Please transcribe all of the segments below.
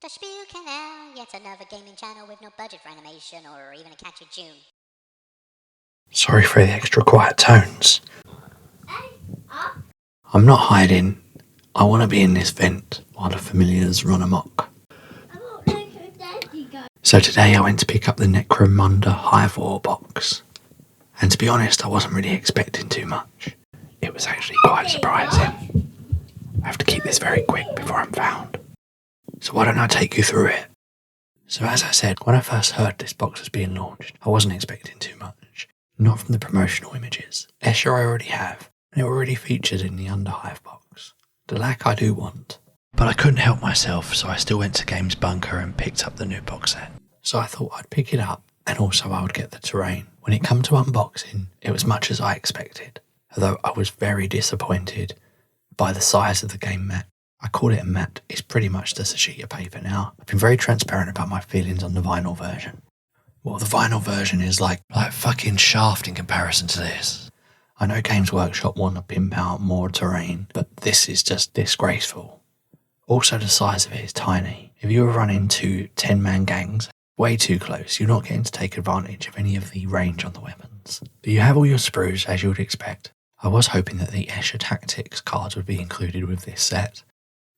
The Spiel Canal, yet another gaming channel with no budget for animation or even a catchy tune. Sorry for the extra quiet tones. I'm not hiding. I want to be in this vent while the familiars run amok. So today I went to pick up the Necromunda Hive box. And to be honest, I wasn't really expecting too much. It was actually quite surprising. I have to keep this very quick before I'm found. So why don't I take you through it? So as I said, when I first heard this box was being launched, I wasn't expecting too much. Not from the promotional images. Escher I already have, and it already featured in the Underhive box. The lack I do want. But I couldn't help myself, so I still went to Games Bunker and picked up the new box set. So I thought I'd pick it up, and also I would get the terrain. When it came to unboxing, it was much as I expected, although I was very disappointed by the size of the game mat. I call it a mat. It's pretty much just a sheet of paper now. I've been very transparent about my feelings on the vinyl version. Well, the vinyl version is like fucking Shaft in comparison to this. I know Games Workshop want to pimp out more terrain, but this is just disgraceful. Also, the size of it is tiny. If you were running two 10-man gangs, way too close, you're not getting to take advantage of any of the range on the weapons. But you have all your sprues, as you would expect. I was hoping that the Escher Tactics cards would be included with this set,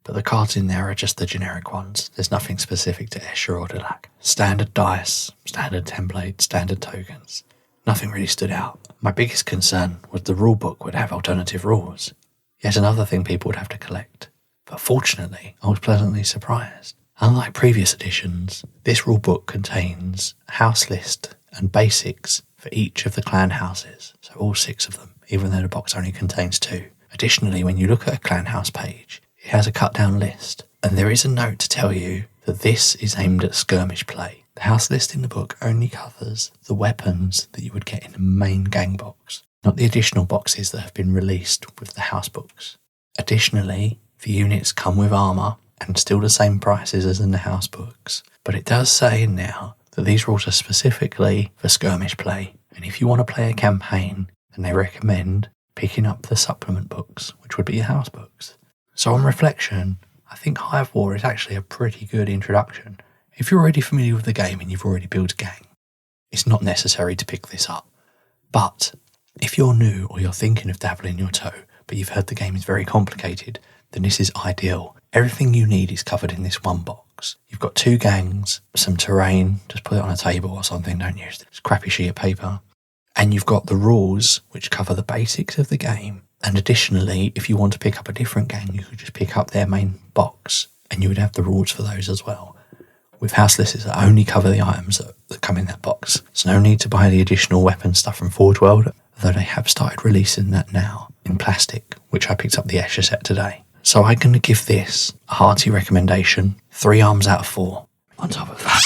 but the cards in there are just the generic ones. There's nothing specific to Escher or Delac. Standard dice, standard template, standard tokens. Nothing really stood out. My biggest concern was the rulebook would have alternative rules. Yet another thing people would have to collect. But fortunately, I was pleasantly surprised. Unlike previous editions, this rulebook contains a house list and basics for each of the clan houses. So all 6 of them, even though the box only contains 2. Additionally, when you look at a clan house page, it has a cut down list, and there is a note to tell you that this is aimed at skirmish play. The house list in the book only covers the weapons that you would get in the main gang box, not the additional boxes that have been released with the house books. Additionally, the units come with armour and still the same prices as in the house books, but it does say in now that these rules are specifically for skirmish play, and if you want to play a campaign, then they recommend picking up the supplement books, which would be your house books. So on reflection, I think Hive War is actually a pretty good introduction. If you're already familiar with the game and you've already built a gang, it's not necessary to pick this up. But if you're new or you're thinking of dabbling your toe, but you've heard the game is very complicated, then this is ideal. Everything you need is covered in this one box. You've got 2 gangs, some terrain, just put it on a table or something, don't use this crappy sheet of paper. And you've got the rules, which cover the basics of the game. And additionally, if you want to pick up a different gang, you could just pick up their main box, and you would have the rules for those as well. With house lists that only cover the items that come in that box. So no need to buy the additional weapon stuff from Forge World, although they have started releasing that now in plastic, which I picked up the Escher set today. So I'm going to give this a hearty recommendation, 3 arms out of 4. On top of that,